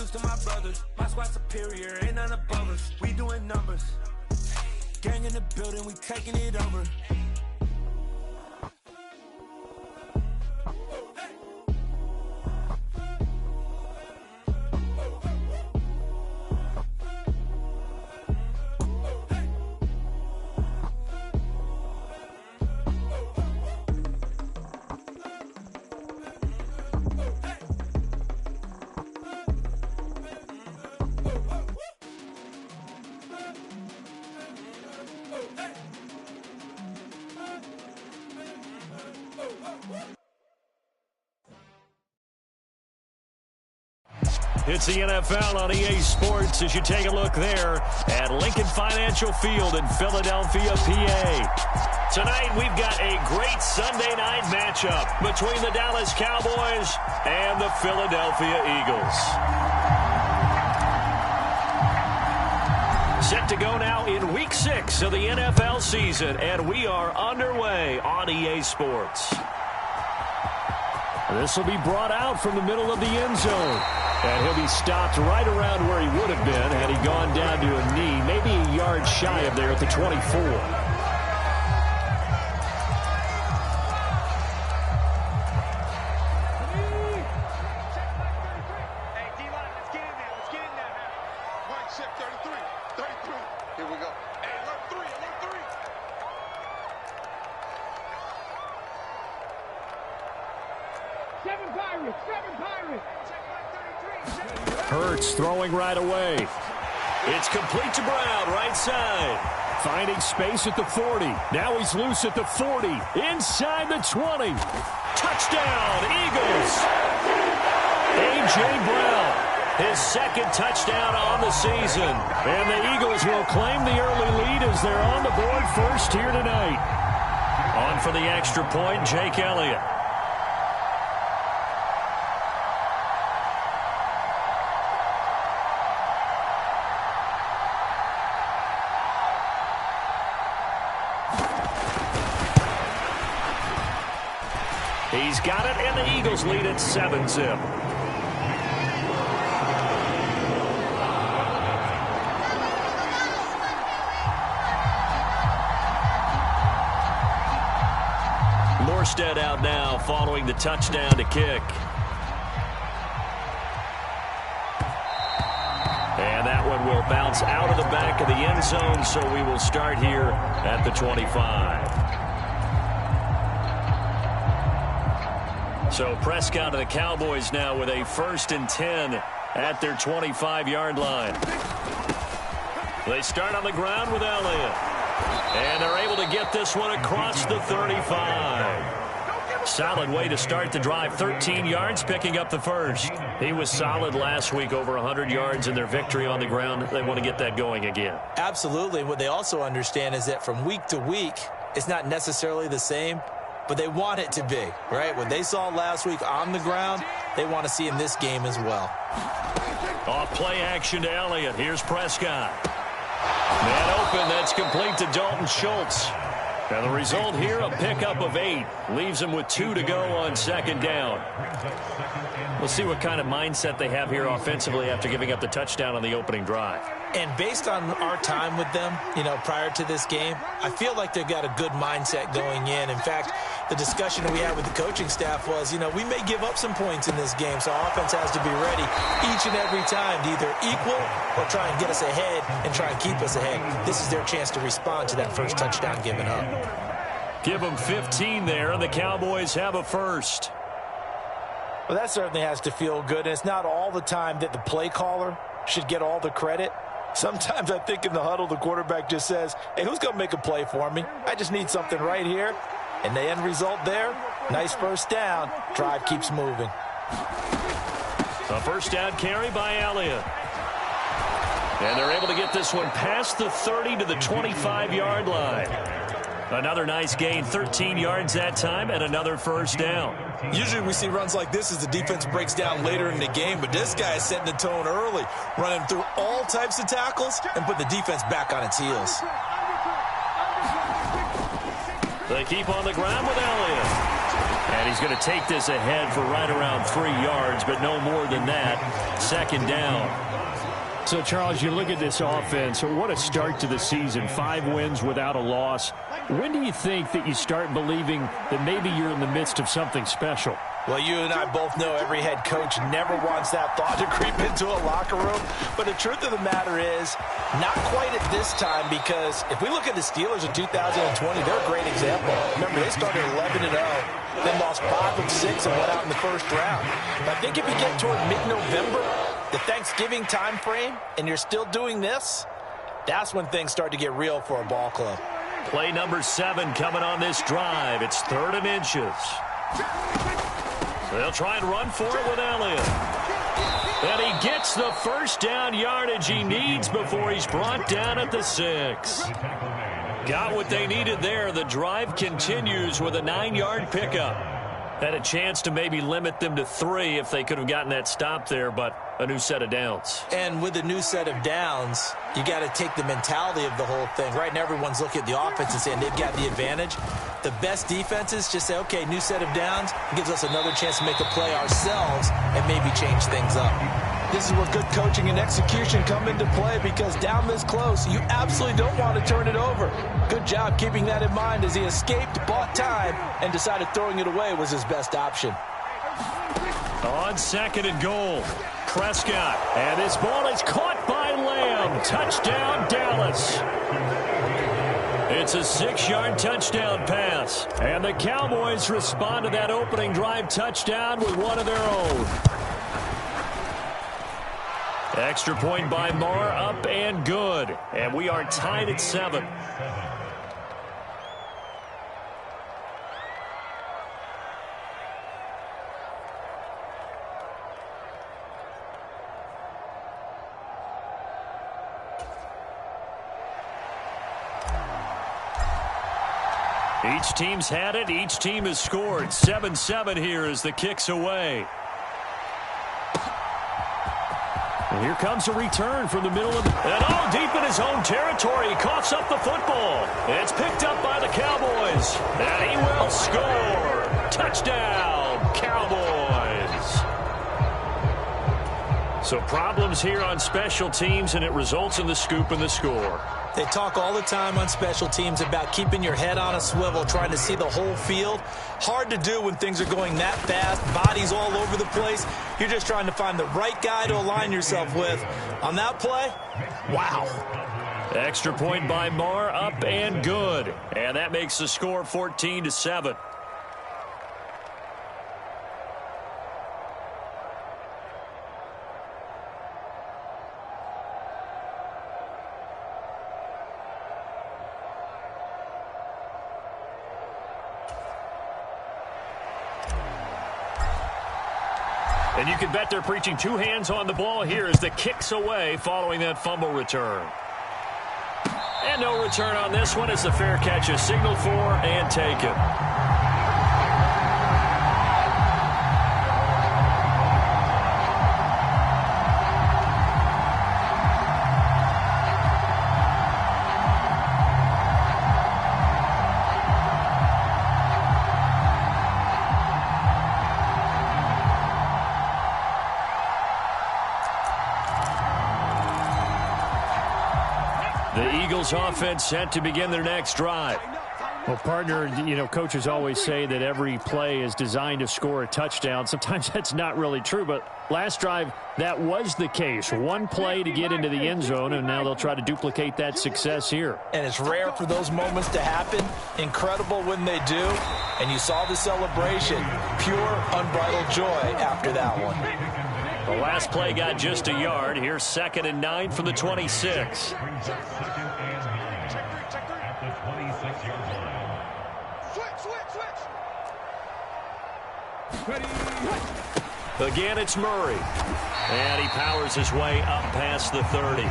Shouts to my brothers. My squad superior, ain't none above us. We doing numbers. Gang in the building, we taking it over. It's the NFL on EA Sports as you take a look there at Lincoln Financial Field in Philadelphia, PA. Tonight, we've got a great Sunday night matchup between the Dallas Cowboys and the Philadelphia Eagles. Set to go now in Week 6 of the NFL season, and we are underway on EA Sports. This will be brought out from the middle of the end zone. And he'll be stopped right around where he would have been had he gone down to a knee, maybe a yard shy of there at the 24. Hurts throwing right away. It's complete to Brown, right side. Finding space at the 40. Now he's loose at the 40. Inside the 20. Touchdown, Eagles. A.J. Brown, his second touchdown on the season. And the Eagles will claim the early lead as they're on the board first here tonight. On for the extra point, Jake Elliott. He's got it, and the Eagles lead at 7-zip. Morstead out now following the touchdown to kick. And that one will bounce out of the back of the end zone, so we will start here at the 25. So Prescott and the Cowboys now with a 1st and 10 at their 25-yard line. They start on the ground with Elliott. And they're able to get this one across the 35. Solid way to start the drive. 13 yards, picking up the first. He was solid last week, over 100 yards in their victory on the ground. They want to get that going again. Absolutely. What they also understand is that from week to week, it's not necessarily the same, but they want it to be, right? What they saw last week on the ground, they want to see in this game as well. Off play action to Elliott. Here's Prescott. Man open, that's complete to Dalton Schultz. And the result here, a pickup of 8. Leaves him with 2 to go on 2nd down. We'll see what kind of mindset they have here offensively after giving up the touchdown on the opening drive. And based on our time with them, prior to this game, I feel like they've got a good mindset going in. In fact, the discussion that we had with the coaching staff was, we may give up some points in this game, so our offense has to be ready each and every time to either equal or try and get us ahead and try and keep us ahead. This is their chance to respond to that first touchdown given up. Give them 15 there, and the Cowboys have a first. Well, that certainly has to feel good, and it's not all the time that the play caller should get all the credit. Sometimes I think in the huddle, the quarterback just says, hey, who's going to make a play for me? I just need something right here. And the end result there, nice first down. Drive keeps moving. A first down carry by Elliott. And they're able to get this one past the 30 to the 25-yard line. Another nice gain, 13 yards that time, and another first down. Usually we see runs like this as the defense breaks down later in the game, but this guy is setting the tone early, running through all types of tackles and put the defense back on its heels. They keep on the ground with Elliott. And he's going to take this ahead for right around 3 yards, but no more than that. Second down. So, Charles, you look at this offense, what a start to the season. 5 wins without a loss. When do you think that you start believing that maybe you're in the midst of something special? Well, you and I both know every head coach never wants that thought to creep into a locker room. But the truth of the matter is, not quite at this time, because if we look at the Steelers in 2020, they're a great example. Remember, they started 11-0, then lost 5 of 6 and went out in the first round. But I think if you get toward mid-November, the Thanksgiving time frame, and you're still doing this, that's when things start to get real for a ball club. Play number 7 coming on this drive. It's 3rd and inches. They'll try and run for it with Elliott. And he gets the first down yardage he needs before he's brought down at the 6. Got what they needed there. The drive continues with a 9-yard pickup. Had a chance to maybe limit them to 3 if they could have gotten that stop there, but a new set of downs. And with a new set of downs, you got to take the mentality of the whole thing. Right now, everyone's looking at the offense and saying they've got the advantage. The best defenses just say, okay, new set of downs. It gives us another chance to make a play ourselves and maybe change things up. This is where good coaching and execution come into play, because down this close, you absolutely don't want to turn it over. Good job keeping that in mind as he escaped, bought time, and decided throwing it away was his best option. On 2nd and goal, Prescott. And this ball is caught by Lamb. Touchdown, Dallas. It's a 6-yard touchdown pass. And the Cowboys respond to that opening drive touchdown with one of their own. Extra point by Marr, up and good. And we are tied at 7. Each team's had it. Each team has scored. 7-7 here as the kick's away. And here comes a return from the middle of the... And deep in his own territory. He coughs up the football. It's picked up by the Cowboys. And he will score. Touchdown, Cowboys. So problems here on special teams, and it results in the scoop and the score. They talk all the time on special teams about keeping your head on a swivel, trying to see the whole field. Hard to do when things are going that fast, bodies all over the place. You're just trying to find the right guy to align yourself with. On that play, wow. Extra point by Marr, up and good. And that makes the score 14-7. And you can bet they're preaching 2 hands on the ball here as the kick's away following that fumble return. And no return on this one as the fair catch is signaled for and taken. The Eagles offense set to begin their next drive. Well, partner, coaches always say that every play is designed to score a touchdown. Sometimes that's not really true, but last drive, that was the case. One play to get into the end zone, and now they'll try to duplicate that success here. And it's rare for those moments to happen. Incredible when they do. And you saw the celebration. Pure, unbridled joy after that one. The last play got just a yard. Here's 2nd and 9 from the 26. Again, it's Murray. And he powers his way up past the 30.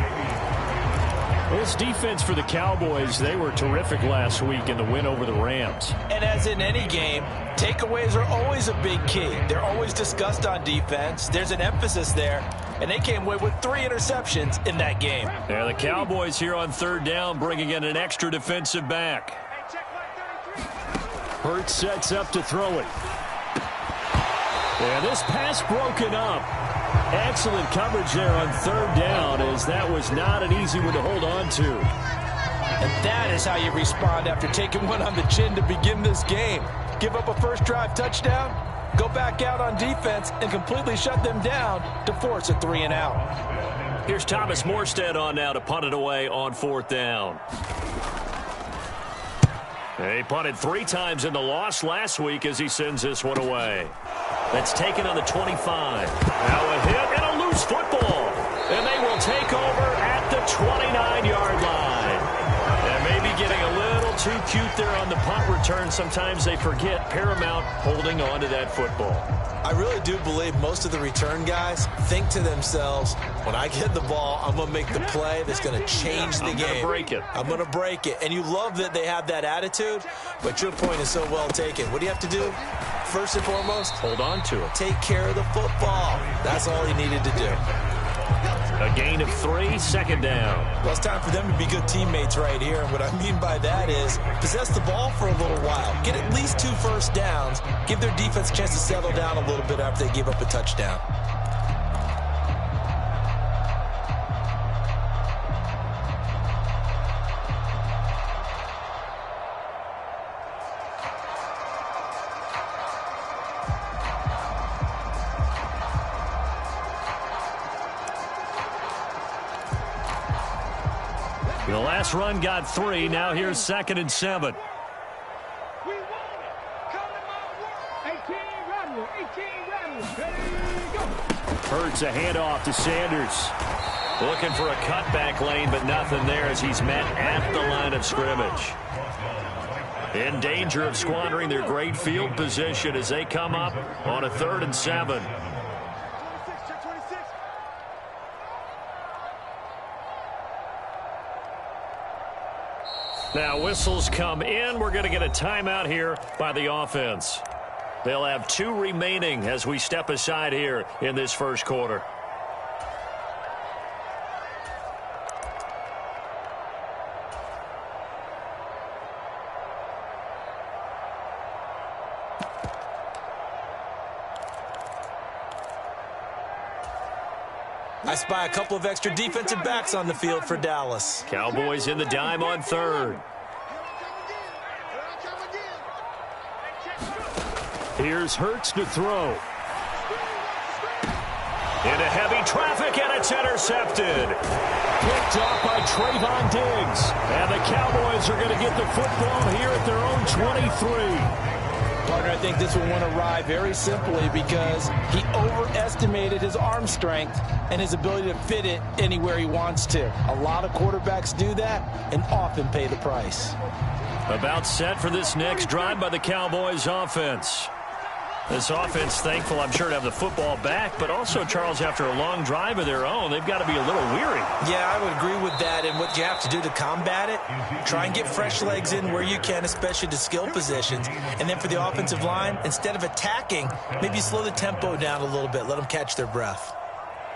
This defense for the Cowboys, they were terrific last week in the win over the Rams. And as in any game, takeaways are always a big key. They're always discussed on defense. There's an emphasis there. And they came away with 3 interceptions in that game. Yeah, the Cowboys here on 3rd down bringing in an extra defensive back. Hurts sets up to throw it. And this pass broken up. Excellent coverage there on third down, as that was not an easy one to hold on to. And that is how you respond after taking one on the chin to begin this game. Give up a first drive touchdown, go back out on defense, and completely shut them down to force a 3-and-out. Here's Thomas Morstead on now to punt it away on fourth down. He punted 3 times in the loss last week as he sends this one away. That's taken on the 25. Now a hit and a loose football. And they will take over at the 29-yard line. And maybe getting a little too cute there on the punt return. Sometimes they forget paramount holding on to that football. I really do believe most of the return guys think to themselves, when I get the ball, I'm going to make the play that's going to change the game. I'm going to break it. I'm going to break it. And you love that they have that attitude, but your point is so well taken. What do you have to do? First and foremost, hold on to it. Take care of the football. That's all he needed to do. A gain of 3, second down. Well, it's time for them to be good teammates right here. And what I mean by that is possess the ball for a little while. Get at least 2 first downs. Give their defense a chance to settle down a little bit after they give up a touchdown. The last run got 3. Now here's 2nd and 7. Hurts a handoff to Sanders. Looking for a cutback lane, but nothing there as he's met at the line of scrimmage. In danger of squandering their great field position as they come up on a 3rd and 7. Now whistles come in. We're going to get a timeout here by the offense. They'll have 2 remaining as we step aside here in this first quarter. I spy a couple of extra defensive backs on the field for Dallas. Cowboys in the dime on 3rd. Here's Hurts to throw. Into heavy traffic, and it's intercepted. Picked off by Trayvon Diggs. And the Cowboys are going to get the football here at their own 23. Partner, I think this will want to ride very simply because he overestimated his arm strength and his ability to fit it anywhere he wants to. A lot of quarterbacks do that and often pay the price. About set for this next drive by the Cowboys offense. This offense, thankful, I'm sure, to have the football back, but also, Charles, after a long drive of their own, they've got to be a little weary. Yeah, I would agree with that, and what you have to do to combat it, try and get fresh legs in where you can, especially to skill positions, and then for the offensive line, instead of attacking, maybe slow the tempo down a little bit, let them catch their breath.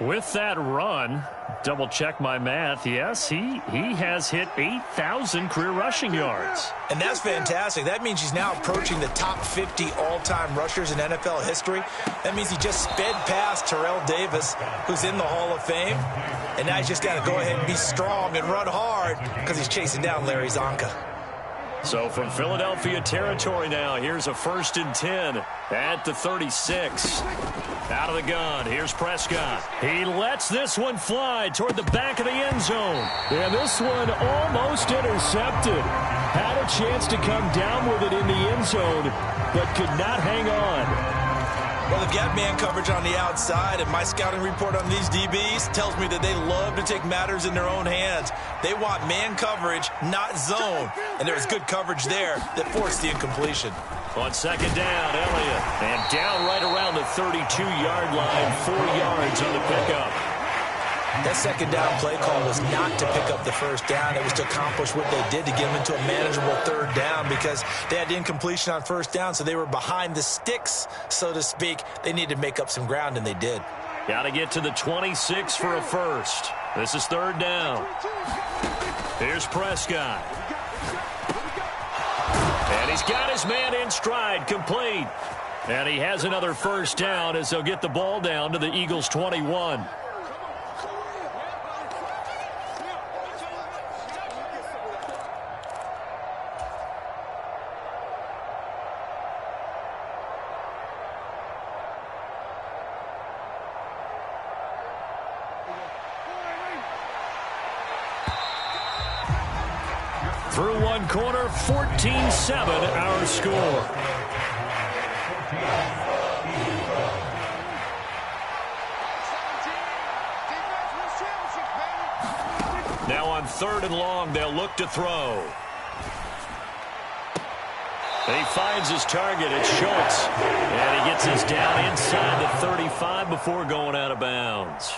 With that run, double check my math, yes, he has hit 8,000 career rushing yards. And that's fantastic. That means he's now approaching the top 50 all-time rushers in NFL history. That means he just sped past Terrell Davis, who's in the Hall of Fame. And now he's just got to go ahead and be strong and run hard because he's chasing down Larry Zonka. So from Philadelphia territory now, here's a 1st and 10 at the 36. Out of the gun, here's Prescott. He lets this one fly toward the back of the end zone. And this one almost intercepted. Had a chance to come down with it in the end zone, but could not hang on. Well, they've got man coverage on the outside, and my scouting report on these DBs tells me that they love to take matters in their own hands. They want man coverage, not zone. And there was good coverage there that forced the incompletion. On 2nd down, Elliott. And down right around the 32-yard line, 4 yards on the pickup. That 2nd down play call was not to pick up the 1st down. It was to accomplish what they did to get them into a manageable 3rd down because they had incompletion on 1st down, so they were behind the sticks, so to speak. They needed to make up some ground, and they did. Got to get to the 26 for a 1st. This is 3rd down. Here's Prescott. And he's got his man in stride, complete. And he has another first down as they'll get the ball down to the Eagles' 21. Through one quarter, 14-7 our score. Now on 3rd and long, they'll look to throw. And he finds his target. It's Schultz. And he gets us down inside the 35 before going out of bounds.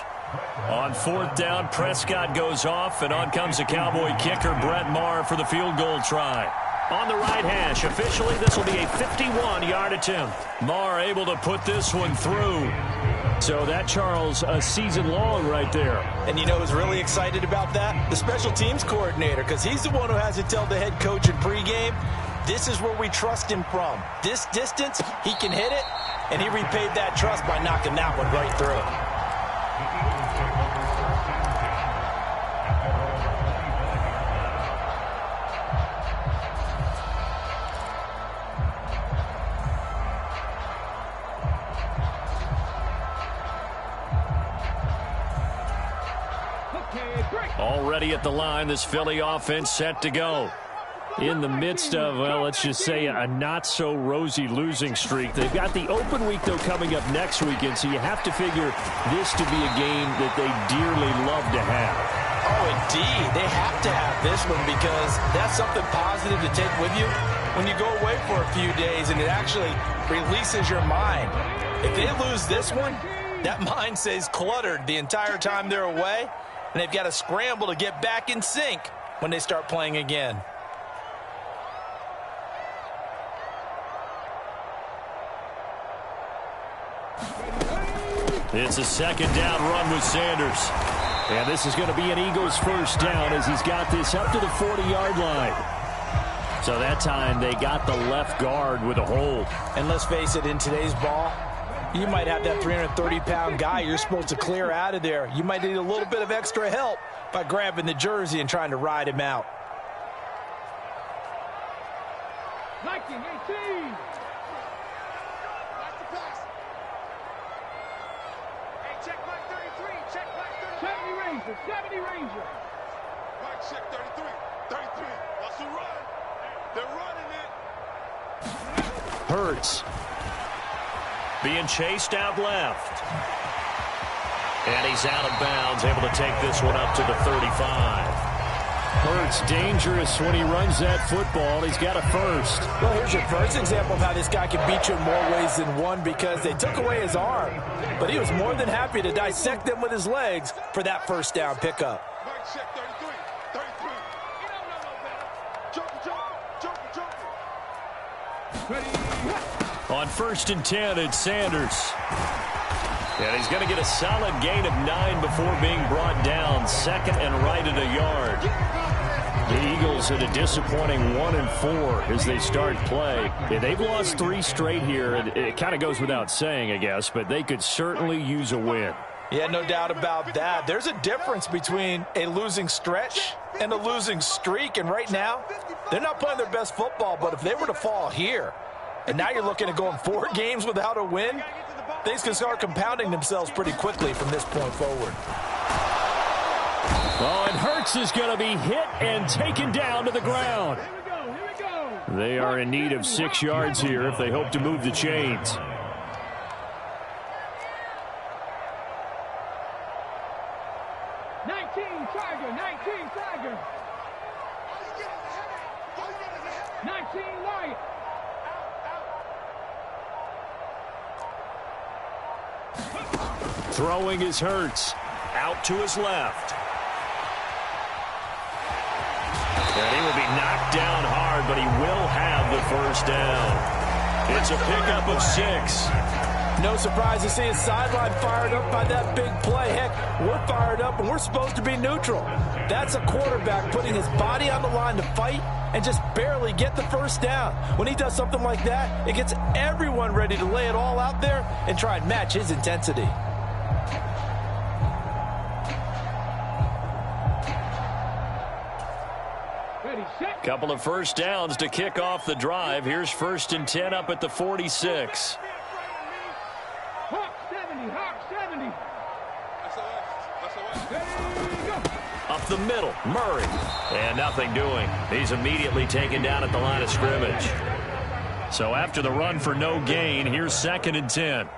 On 4th down, Prescott goes off, and on comes the Cowboy kicker, Brett Maher, for the field goal try. On the right hash, officially, this will be a 51-yard attempt. Maher able to put this one through. So that, Charles, a season long right there. And you know who's really excited about that? The special teams coordinator, because he's the one who has to tell the head coach in pregame, this is where we trust him from. This distance, he can hit it, and he repaid that trust by knocking that one right through. Already at the line, this Philly offense set to go. In the midst of, well, let's just say a not-so-rosy losing streak. They've got the open week, though, coming up next weekend, so you have to figure this to be a game that they dearly love to have. Oh, indeed. They have to have this one because that's something positive to take with you when you go away for a few days, and it actually releases your mind. If they lose this one, that mind stays cluttered the entire time they're away, and they've got to scramble to get back in sync when they start playing again. It's a 2nd down run with Sanders. And this is going to be an Eagles first down as he's got this up to the 40-yard line. So that time they got the left guard with a hold. And let's face it, in today's ball, you might have that 330-pound guy you're supposed to clear out of there. You might need a little bit of extra help by grabbing the jersey and trying to ride him out. 19-18. Check 70 Ranger. Mike, check 33. 33. That's a run. They're running it. Hurts. Being chased out left. And he's out of bounds, able to take this one up to the 35. Hurts dangerous when he runs that football. He's got a first. Well, here's your first example of how this guy can beat you in more ways than one because they took away his arm. But he was more than happy to dissect them with his legs for that first down pickup. Mike, check 33. 33. You don't know no better. Jump. On 1st and 10, it's Sanders. And he's going to get a solid gain of 9 before being brought down. 2nd and right at a yard. The Eagles at a disappointing 1-4 as they start play. Yeah, they've lost 3 straight here. It kind of goes without saying, I guess, but they could certainly use a win. Yeah, no doubt about that. There's a difference between a losing stretch and a losing streak. And right now, they're not playing their best football, but if they were to fall here, and now you're looking at going 4 games without a win, things can start compounding themselves pretty quickly from this point forward. Oh, and Hurts is going to be hit and taken down to the ground. Here we go. They are in need of 6 yards here if they hope to move the chains. Tiger. 19 Lion. Throwing is Hurts. Out to his left. And he will be knocked down hard, but he will have the first down. It's a pickup of 6. No surprise to see his sideline fired up by that big play. Heck, we're fired up and we're supposed to be neutral. That's a quarterback putting his body on the line to fight and just barely get the first down. When he does something like that, it gets everyone ready to lay it all out there and try and match his intensity. Couple of first downs to kick off the drive. Here's 1st and 10 up at the 46. Hawk 70, Hawk 70. Up the middle, Murray. And nothing doing. He's immediately taken down at the line of scrimmage. So after the run for no gain, here's 2nd and 10.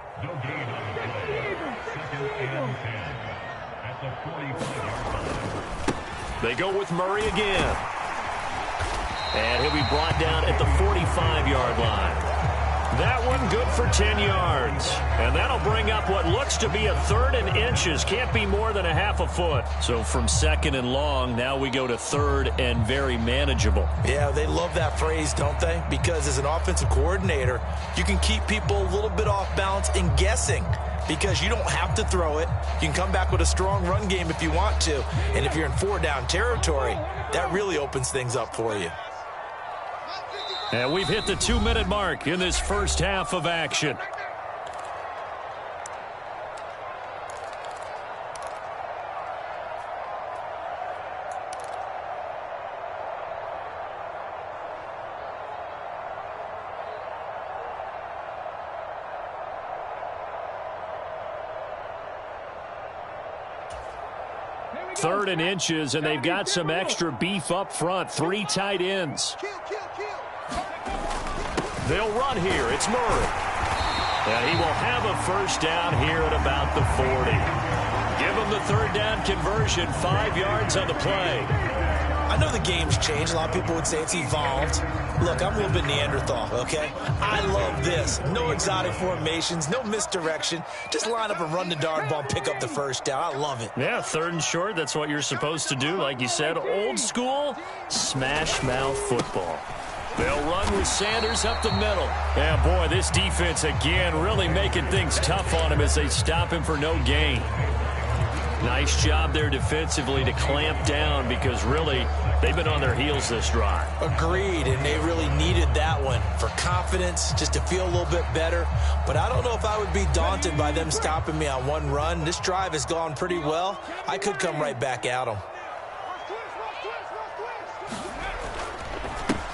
They go with Murray again. And he'll be brought down at the 45-yard line. That one good for 10 yards. And that'll bring up what looks to be a 3rd and inches. Can't be more than a half a foot. So from 2nd and long, now we go to 3rd and very manageable. Yeah, they love that phrase, don't they? Because as an offensive coordinator, you can keep people a little bit off balance and guessing. Because you don't have to throw it. You can come back with a strong run game if you want to. And if you're in 4-down territory, that really opens things up for you. And we've hit the 2-minute mark in this first half of action. Third and inches, and they've got some extra beef up front. 3 tight ends. They'll run here. It's Murray. And he will have a first down here at about the 40. Give him the 3rd down conversion. 5 yards on the play. I know the game's changed. A lot of people would say it's evolved. Look, I'm a little bit Neanderthal, okay? I love this. No exotic formations, no misdirection. Just line up and run the darn ball, pick up the first down. I love it. Yeah, 3rd and short. That's what you're supposed to do. Like you said, old school, smash mouth football. They'll run with Sanders up the middle. Yeah, boy, this defense again really making things tough on him as they stop him for no gain. Nice job there defensively to clamp down because really they've been on their heels this drive. Agreed, and they really needed that one for confidence, just to feel a little bit better. But I don't know if I would be daunted by them stopping me on one run. This drive has gone pretty well. I could come right back at them.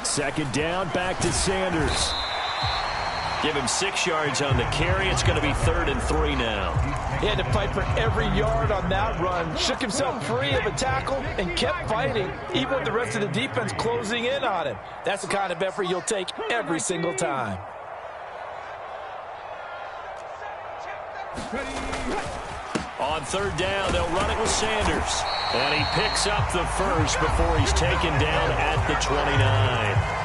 2nd down, back to Sanders. Give him 6 yards on the carry. It's going to be 3rd and 3 now. He had to fight for every yard on that run. Shook himself free of a tackle and kept fighting, even with the rest of the defense closing in on him. That's the kind of effort you'll take every single time. On 3rd down, they'll run it with Sanders. And he picks up the first before he's taken down at the 29.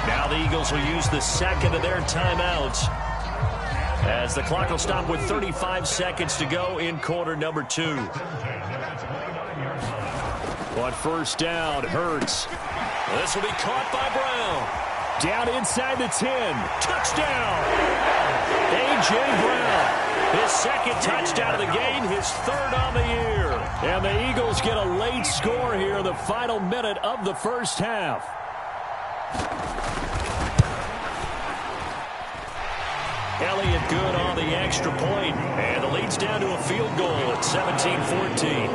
Now the Eagles will use the 2nd of their timeouts as the clock will stop with 35 seconds to go in quarter number 2. On 1st down, Hurts. This will be caught by Brown. Down inside the 10. Touchdown! A.J. Brown. His 2nd touchdown of the game, his 3rd on the year. And the Eagles get a late score here in the final minute of the first half. Elliott good on the extra point, and the lead's down to a field goal at 17-14.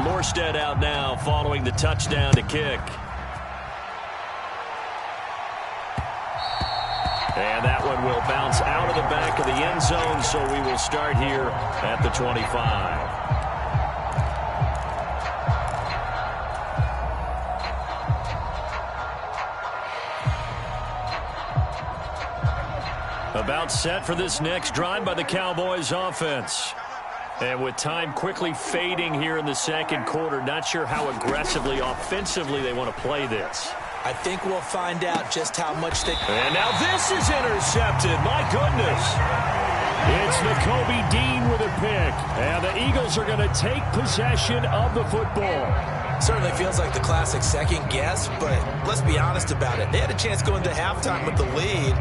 Morstead out now following the touchdown to kick. And that one will bounce out of the back of the end zone, so we will start here at the 25. About set for this next drive by the Cowboys offense. And with time quickly fading here in the 2nd quarter, not sure how aggressively, offensively they want to play this. I think we'll find out just how much they... And now this is intercepted. My goodness. It's Nakobe Dean with a pick. And the Eagles are going to take possession of the football. Certainly feels like the classic second guess, but let's be honest about it. They had a chance going to halftime with the lead.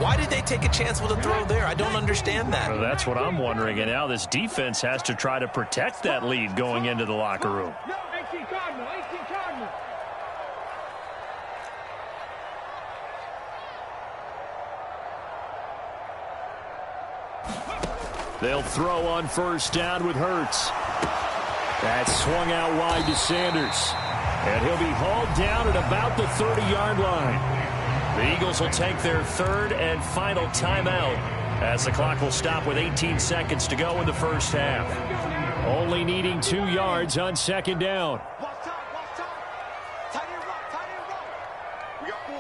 Why did they take a chance with a throw there? I don't understand that. Well, that's what I'm wondering. And now this defense has to try to protect that lead going into the locker room. 18 Cardinal, 18 Cardinal. They'll throw on first down with Hurts. That's swung out wide to Sanders. And he'll be hauled down at about the 30-yard line. The Eagles will take their third and final timeout as the clock will stop with 18 seconds to go in the first half. Only needing 2 yards on second down. Watch time. Tight end run. We got 4.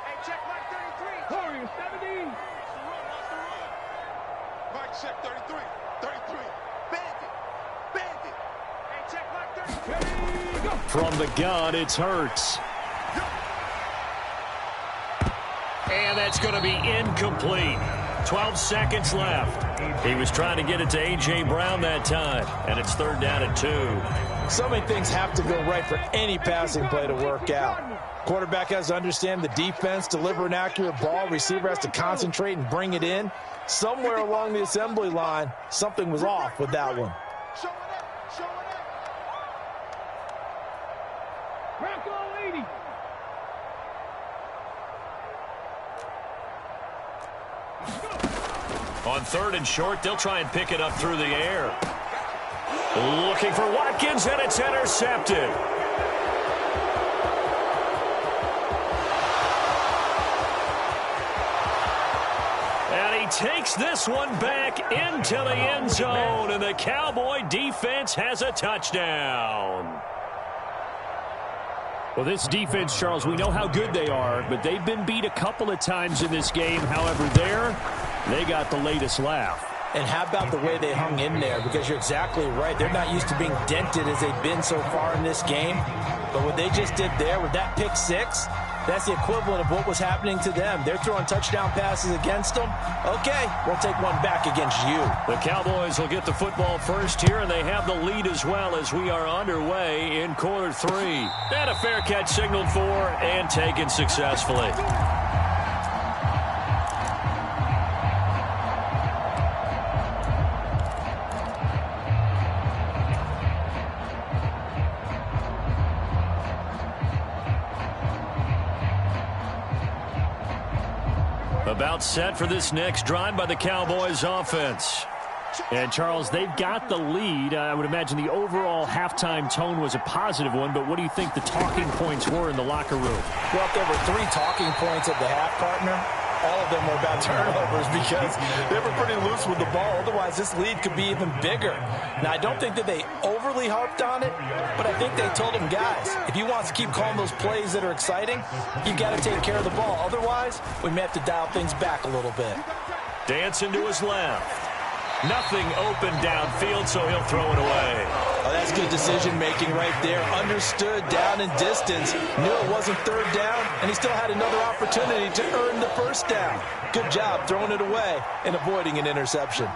Hey, check Mike 33. Corey, 70. Watch the run. Mike, check 33. Bandit. Hey, check Mike 33. Go. From the gun, it's Hurts. And that's going to be incomplete. 12 seconds left. He was trying to get it to A.J. Brown that time, and it's third down and 2. So many things have to go right for any passing play to work out. Quarterback has to understand the defense, deliver an accurate ball. Receiver has to concentrate and bring it in. Somewhere along the assembly line, something was off with that one. Show it up. Bronco 80. On third and short, they'll try and pick it up through the air. Looking for Watkins, and it's intercepted. And he takes this one back into the end zone, and the Cowboy defense has a touchdown. Well, this defense, Charles, we know how good they are, but they've been beat a couple of times in this game. However, they got the latest laugh. And how about the way they hung in there? Because you're exactly right. They're not used to being dented as they've been so far in this game. But what they just did there with that pick six, that's the equivalent of what was happening to them. They're throwing touchdown passes against them. Okay, we'll take one back against you. The Cowboys will get the football first here, and they have the lead as well as we are underway in quarter 3. And a fair catch signaled for and taken successfully. About set for this next drive by the Cowboys offense. And, Charles, they've got the lead. I would imagine the overall halftime tone was a positive one, but what do you think the talking points were in the locker room? Well, there were 3 talking points at the half, partner. All of them were about turnovers because they were pretty loose with the ball. Otherwise, this lead could be even bigger. Now, I don't think that they overly harped on it, but I think they told them, guys, if you want to keep calling those plays that are exciting, you got to take care of the ball. Otherwise, we may have to dial things back a little bit. Dancing to his left. Nothing open downfield, so he'll throw it away. Oh, that's good decision-making right there. Understood down and distance. Knew it wasn't third down, and he still had another opportunity to earn the first down. Good job throwing it away and avoiding an interception.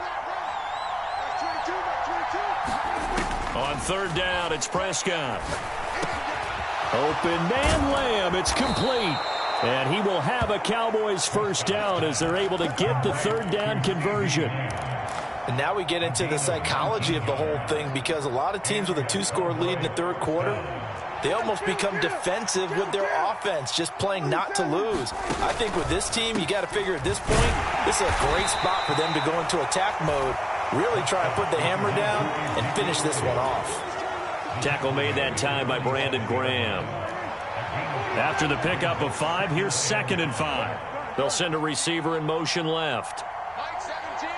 On third down, it's Prescott. Open man Lamb. It's complete. And he will have a Cowboys first down as they're able to get the third down conversion. And now we get into the psychology of the whole thing, because a lot of teams with a 2-score lead in the third quarter, they almost become defensive with their offense, just playing not to lose. I think with this team, you got to figure at this point, this is a great spot for them to go into attack mode, really try and put the hammer down and finish this one off. Tackle made that time by Brandon Graham. After the pickup of 5, here's 2nd and 5. They'll send a receiver in motion left. Mike 17.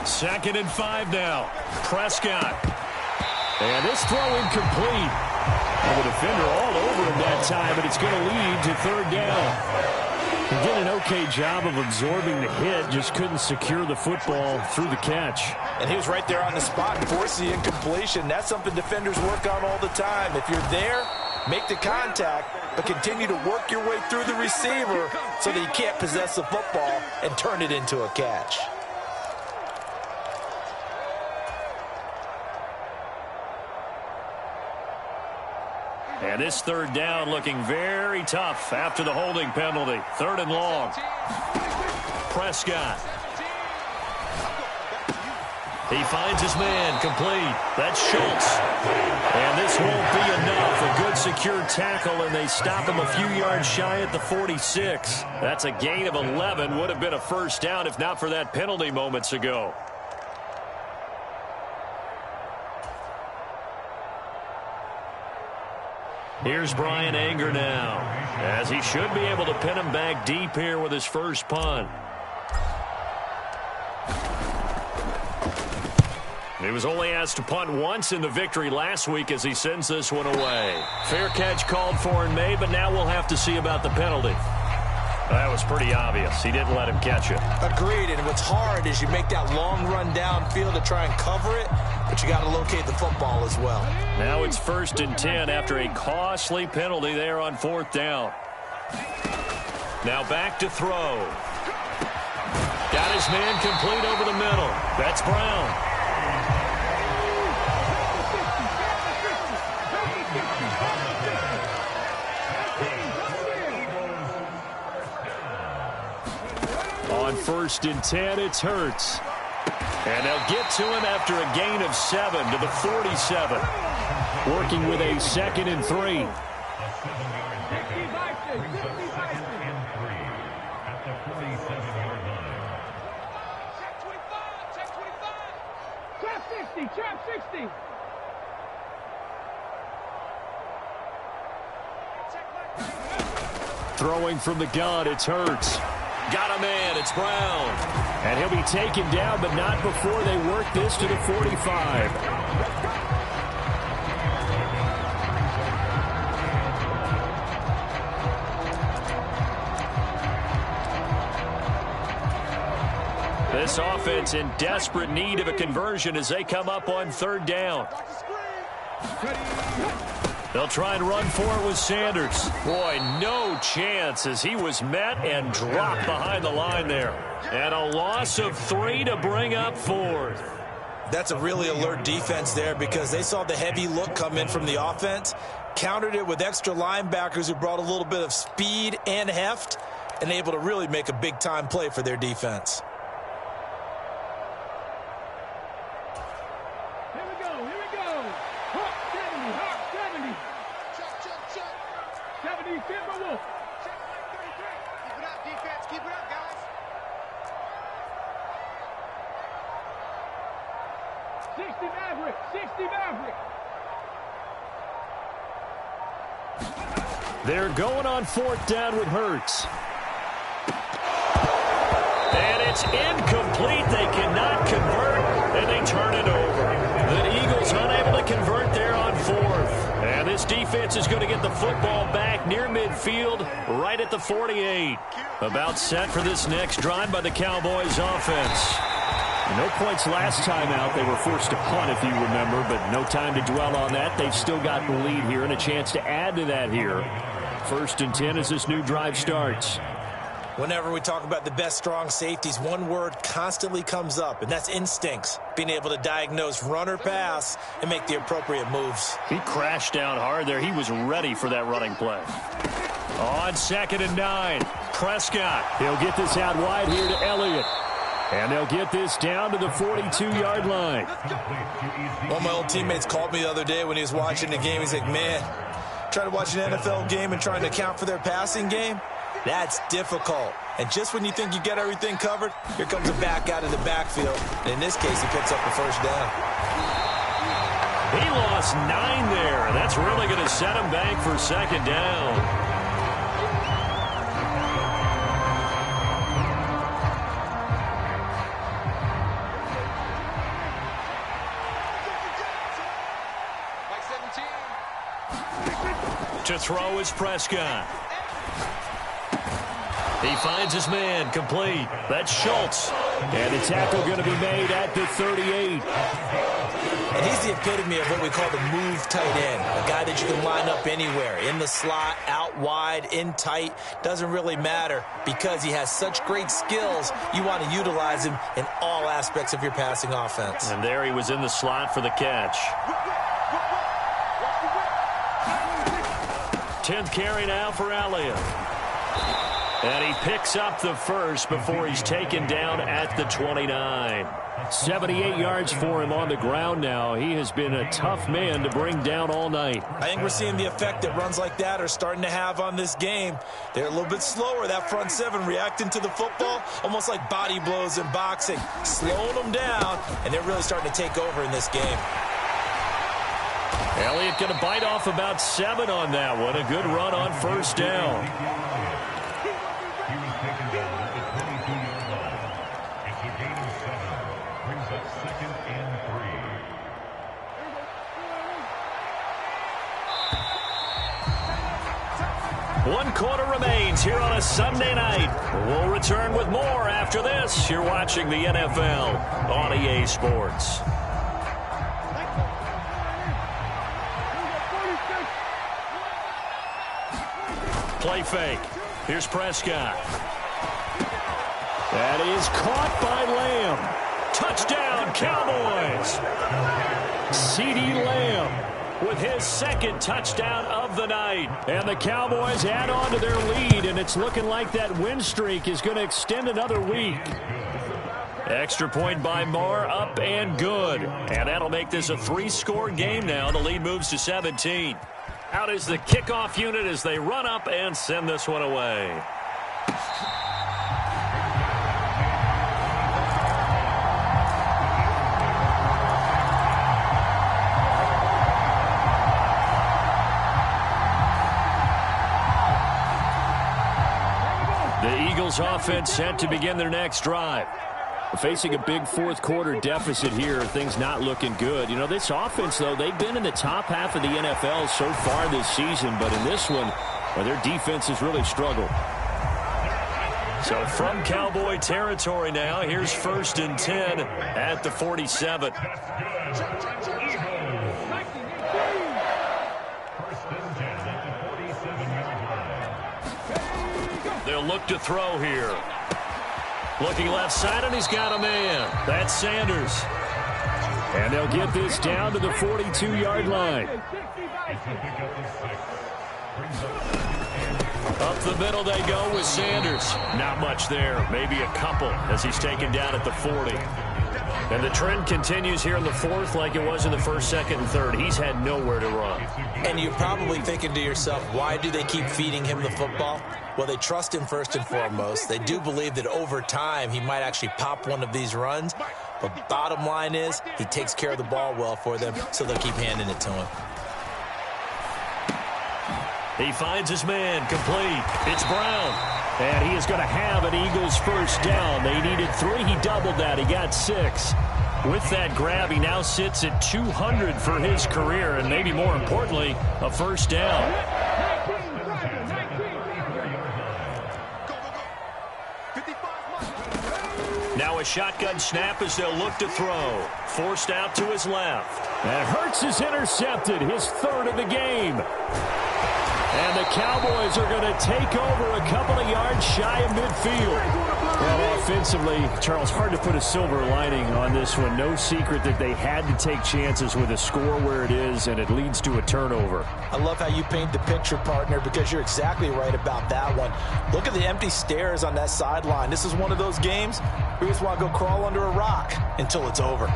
Second and 5 now. Prescott. And this throw incomplete. And the defender all over him that time, but it's going to lead to third down. He did an okay job of absorbing the hit, just couldn't secure the football through the catch. And he was right there on the spot and forced the incompletion. That's something defenders work on all the time. If you're there, make the contact, but continue to work your way through the receiver so that you can't possess the football and turn it into a catch. And this third down looking very tough after the holding penalty. 3rd and long. Prescott. He finds his man complete. That's Schultz. And this won't be enough. A good secure tackle, and they stop him a few yards shy at the 46. That's a gain of 11. Would have been a first down if not for that penalty moments ago. Here's Brian Anger now, as he should be able to pin him back deep here with his first punt. He was only asked to punt once in the victory last week as he sends this one away. Fair catch called for and made, but now we'll have to see about the penalty. That was pretty obvious. He didn't let him catch it. Agreed, and what's hard is you make that long run downfield to try and cover it, but you got to locate the football as well. Now it's 1st and 10 after a costly penalty there on 4th down. Now back to throw. Got his man complete over the middle. That's Brown. On 1st and 10, it's Hurts. And they'll get to him after a gain of 7 to the 47. Working with a 2nd and 3. Trap 60. Throwing from the gun, it's Hurts. Got a man, it's Brown. And he'll be taken down, but not before they work this to the 45. This offense in desperate need of a conversion as they come up on 3rd down. They'll try and run for it with Sanders. Boy, no chance as he was met and dropped behind the line there. And a loss of 3 to bring up 4th. That's a really alert defense there because they saw the heavy look come in from the offense, countered it with extra linebackers who brought a little bit of speed and heft, and able to really make a big-time play for their defense. They're going on 4th down with Hurts. And it's incomplete. They cannot convert, and they turn it over. The Eagles unable to convert there on 4th. And this defense is going to get the football back near midfield, right at the 48. About set for this next drive by the Cowboys offense. No points last time out. They were forced to punt, if you remember, but no time to dwell on that. They've still got the lead here and a chance to add to that here. 1st and 10 as this new drive starts. Whenever we talk about the best strong safeties, one word constantly comes up, and that's instincts. Being able to diagnose run or pass and make the appropriate moves. He crashed down hard there. He was ready for that running play. On 2nd and 9, Prescott. He'll get this out wide here to Elliott. And they'll get this down to the 42-yard line. One of my old teammates called me the other day when he was watching the game. He's like, man, trying to watch an NFL game and trying to account for their passing game, that's difficult. And just when you think you get everything covered, here comes a back out of the backfield. And in this case, he picks up the first down. He lost 9 there. That's really going to set him back for 2nd down. To throw is Prescott. He finds his man, complete. That's Schultz. And the tackle going to be made at the 38. And he's the epitome of what we call the move tight end. A guy that you can line up anywhere. In the slot, out wide, in tight. Doesn't really matter because he has such great skills. You want to utilize him in all aspects of your passing offense. And there he was in the slot for the catch. 10th carry now for Elliott. And he picks up the first before he's taken down at the 29. 78 yards for him on the ground now. He has been a tough man to bring down all night. I think we're seeing the effect that runs like that are starting to have on this game. They're a little bit slower, that front seven, reacting to the football, almost like body blows in boxing, slowing them down, and they're really starting to take over in this game. Elliott going to bite off about 7 on that one. A good run on first down. One quarter remains here on a Sunday night. We'll return with more after this. You're watching the NFL on EA Sports. Play fake. Here's Prescott. That is caught by Lamb. Touchdown, Cowboys. CeeDee Lamb with his second touchdown of the night. And the Cowboys add on to their lead, and it's looking like that win streak is going to extend another week. Extra point by Moore, up and good. And that'll make this a 3-score game now. The lead moves to 17. Out is the kickoff unit as they run up and send this one away. The Eagles offense set to begin their next drive. Facing a big fourth-quarter deficit here, things not looking good. You know, this offense, though, they've been in the top half of the NFL so far this season, but in this one, their defense has really struggled. So from Cowboy territory now, here's 1st and 10 at the 47. They'll look to throw here. Looking left side, and he's got a man. That's Sanders. And they'll get this down to the 42-yard line. Up the middle they go with Sanders. Not much there. Maybe a couple as he's taken down at the 40. And the trend continues here in the fourth like it was in the first, second, and third. He's had nowhere to run. And you're probably thinking to yourself, why do they keep feeding him the football? Well, they trust him first and foremost. They do believe that over time he might actually pop one of these runs. But bottom line is he takes care of the ball well for them, so they'll keep handing it to him. He finds his man, complete. It's Brown. And he is going to have an Eagles first down. They needed 3. He doubled that. He got 6. With that grab, he now sits at 200 for his career, and maybe more importantly, a first down. Now a shotgun snap as they'll look to throw. Forced out to his left. And Hurts is intercepted, his 3rd of the game. And the Cowboys are going to take over a couple of yards shy of midfield. Well, offensively, Charles, hard to put a silver lining on this one. No secret that they had to take chances with a score where it is, and it leads to a turnover. I love how you paint the picture, partner, because you're exactly right about that one. Look at the empty stares on that sideline. This is one of those games where you just want to go crawl under a rock until it's over.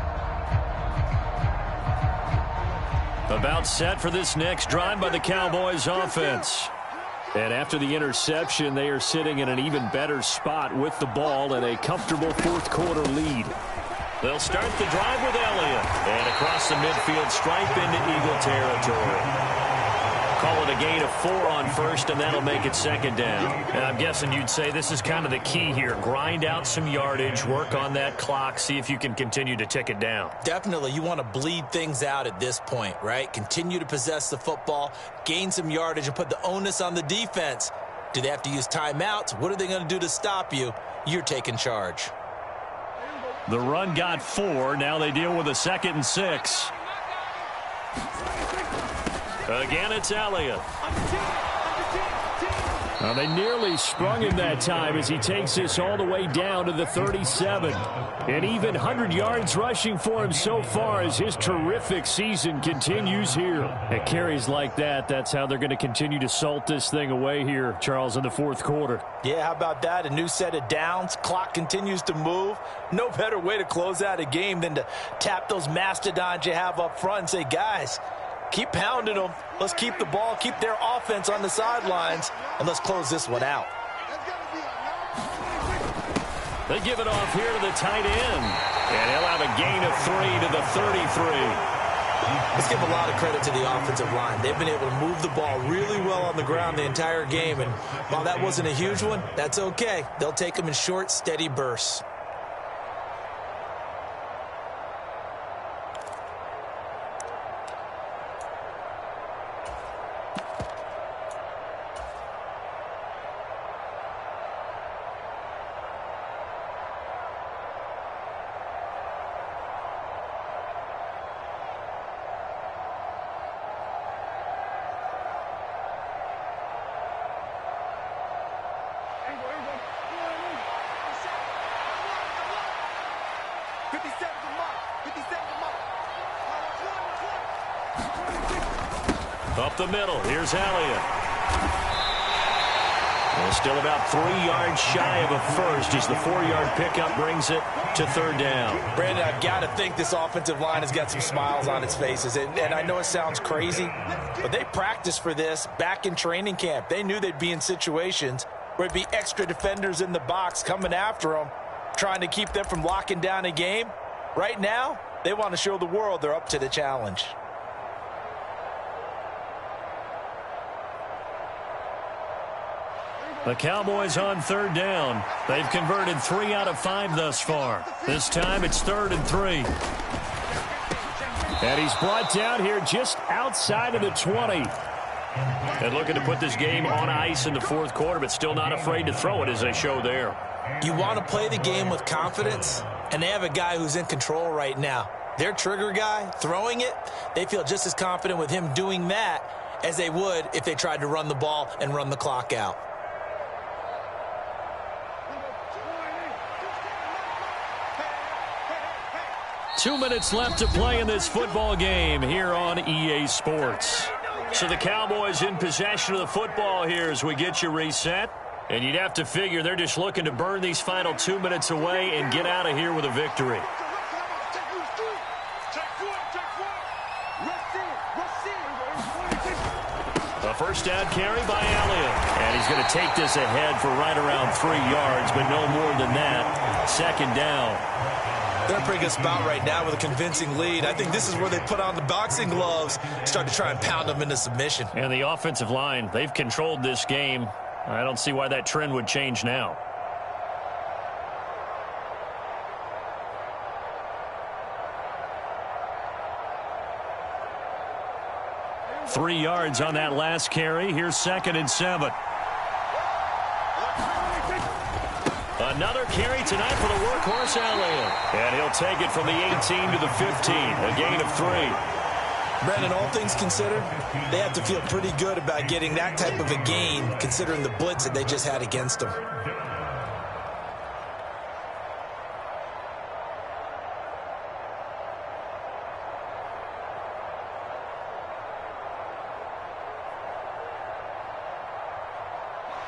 About set for this next drive by the Cowboys offense. And after the interception, they are sitting in an even better spot with the ball and a comfortable fourth-quarter lead. They'll start the drive with Elliott. And across the midfield stripe into Eagle territory. Call it a gain of 4 on first, and that'll make it 2nd down. And I'm guessing you'd say this is kind of the key here. Grind out some yardage, work on that clock, see if you can continue to tick it down. Definitely. You want to bleed things out at this point, right? Continue to possess the football, gain some yardage, and put the onus on the defense. Do they have to use timeouts? What are they going to do to stop you? You're taking charge. The run got 4. Now they deal with a 2nd and 6. Again, it's Elliott. Now, they nearly sprung him that time as he takes this all the way down to the 37. And even 100 yards rushing for him so far as his terrific season continues here. At carries like that, that's how they're going to continue to salt this thing away here, Charles, in the 4th quarter. Yeah, how about that? A new set of downs. Clock continues to move. No better way to close out a game than to tap those mastodons you have up front and say, guys, keep pounding them. Let's keep the ball, keep their offense on the sidelines, and let's close this one out. They give it off here to the tight end. And he'll have a gain of 3 to the 33. Let's give a lot of credit to the offensive line. They've been able to move the ball really well on the ground the entire game. And while that wasn't a huge one, that's okay. They'll take them in short, steady bursts. Up the middle, here's Elliott. Well, still about 3 yards shy of a first as the 4-yard pickup brings it to 3rd down. Brandon, I've got to think this offensive line has got some smiles on its faces. And I know it sounds crazy, but they practiced for this back in training camp. They knew they'd be in situations where it'd be extra defenders in the box coming after them, trying to keep them from locking down a game. Right now, they want to show the world they're up to the challenge. The Cowboys on 3rd down. They've converted 3 out of 5 thus far. This time it's 3rd and 3. And he's brought down here just outside of the 20. And looking to put this game on ice in the 4th quarter, but still not afraid to throw it as they show there. You want to play the game with confidence, and they have a guy who's in control right now. Their trigger guy, throwing it, they feel just as confident with him doing that as they would if they tried to run the ball and run the clock out. Two minutes left to play in this football game here on EA Sports. So the Cowboys in possession of the football here as we get you reset. And you'd have to figure they're just looking to burn these final 2 minutes away and get out of here with a victory. A first down carry by Elliott. And he's going to take this ahead for right around 3 yards, but no more than that. 2nd down. They're in a pretty good spot right now with a convincing lead. I think this is where they put on the boxing gloves, start to try and pound them into submission. And the offensive line, they've controlled this game. I don't see why that trend would change now. Three yards on that last carry. Here's 2nd and 7. Another carry tonight for the workhorse Elliott. And he'll take it from the 18 to the 15. A gain of 3. Brandon, all things considered, they have to feel pretty good about getting that type of a gain considering the blitz that they just had against them.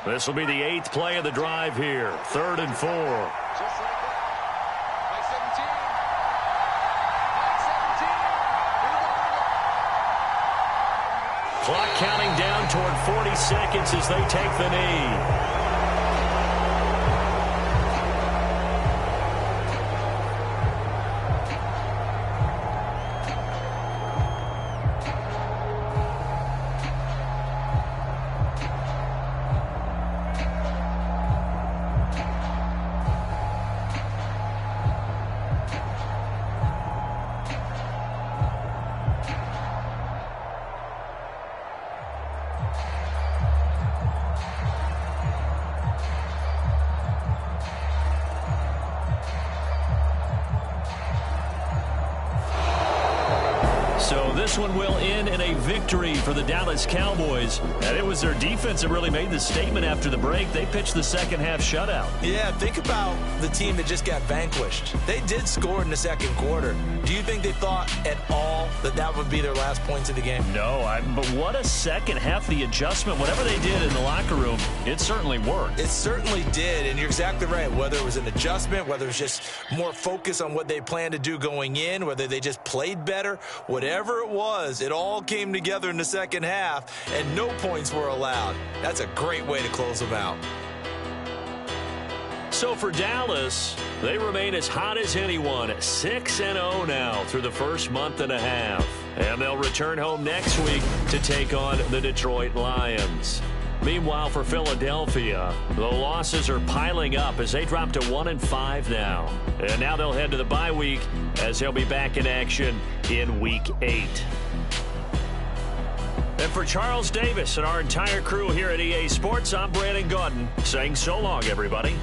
This will be the 8th play of the drive here. 3rd and 4. Just like that. Like 17. Clock counting down toward 40 seconds as they take the knee. this one will end in a victory for the Dallas Cowboys. And it was their defense that really made the statement after the break. They pitched the second half shutout. Yeah, think about the team that just got vanquished. They did score in the second quarter. Do you think they thought at all that that would be their last points of the game? No, but what a second half, the adjustment, whatever they did in the locker room, it certainly worked. It certainly did, and you're exactly right. Whether it was an adjustment, whether it was just more focus on what they planned to do going in, whether they just played better, whatever it was, it all came together in the second half, and no points were allowed. That's a great way to close them out. So for Dallas, they remain as hot as anyone, 6-0 now through the first month and a half. And they'll return home next week to take on the Detroit Lions. Meanwhile, for Philadelphia, the losses are piling up as they drop to 1-5 now. And now they'll head to the bye week as they'll be back in action in Week 8. And for Charles Davis and our entire crew here at EA Sports, I'm Brandon Gaudin saying so long, everybody.